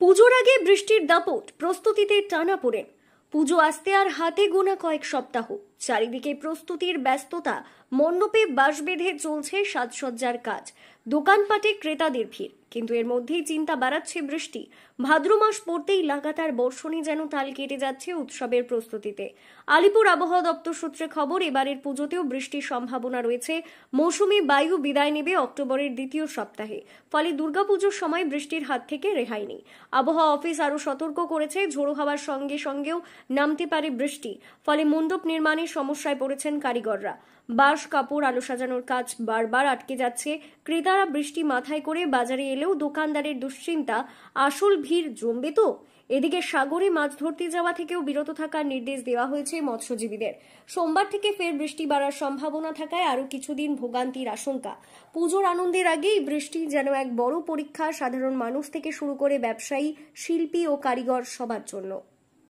পুজোর আগে বৃষ্টির দাপট, প্রস্তুতিতে টানাপোড়েন। পুজো আসতে আর হাতে গোনা কয়েক সপ্তাহ। চারিদিকে প্রস্তুতির ব্যস্ততা, মণ্ডপে বাঁশ বেঁধে চলছে সাজসজ্জার কাজ, দোকানপাটে ক্রেতাদের ভিড়। কিন্তু এর মধ্যেই চিন্তা বাড়াচ্ছে বৃষ্টি। ভাদ্র মাস পড়তেই লাগাতার বর্ষণে যেন তাল কেটে যাচ্ছে উৎসবের প্রস্তুতিতে। আলিপুর আবহাওয়া দপ্তর সূত্রে খবর, এবারের পুজোতেও বৃষ্টির সম্ভাবনা রয়েছে। মৌসুমী বায়ু বিদায় নেবে অক্টোবরের দ্বিতীয় সপ্তাহে, ফলে দুর্গাপুজোর সময় বৃষ্টির হাত থেকে রেহাই নেই। আবহাওয়া অফিস আরও সতর্ক করেছে, ঝোড়ো হাওয়ার সঙ্গেও নামতে পারে বৃষ্টি। ফলে মণ্ডপ নির্মাণে সমস্যায় পড়েছেন কারিগররা। বাঁশ, কাপড়, আলো সাজানোর কাজ বারবার আটকে যাচ্ছে। ক্রেতারা বৃষ্টি মাথায় করে বাজারে এলেও দোকানদারের দুশ্চিন্তা, আসল ভিড় জমবে তো। এদিকে সাগরে মাছ ধরতে যাওয়া থেকেও বিরত থাকার নির্দেশ দেওয়া হয়েছে মৎস্যজীবীদের। সোমবার থেকে ফের বৃষ্টি বাড়ার সম্ভাবনা থাকায় আরও কিছুদিন ভোগান্তির আশঙ্কা। পুজোর আনন্দের আগেই বৃষ্টি যেন এক বড় পরীক্ষা, সাধারণ মানুষ থেকে শুরু করে ব্যবসায়ী, শিল্পী ও কারিগর সবার জন্য।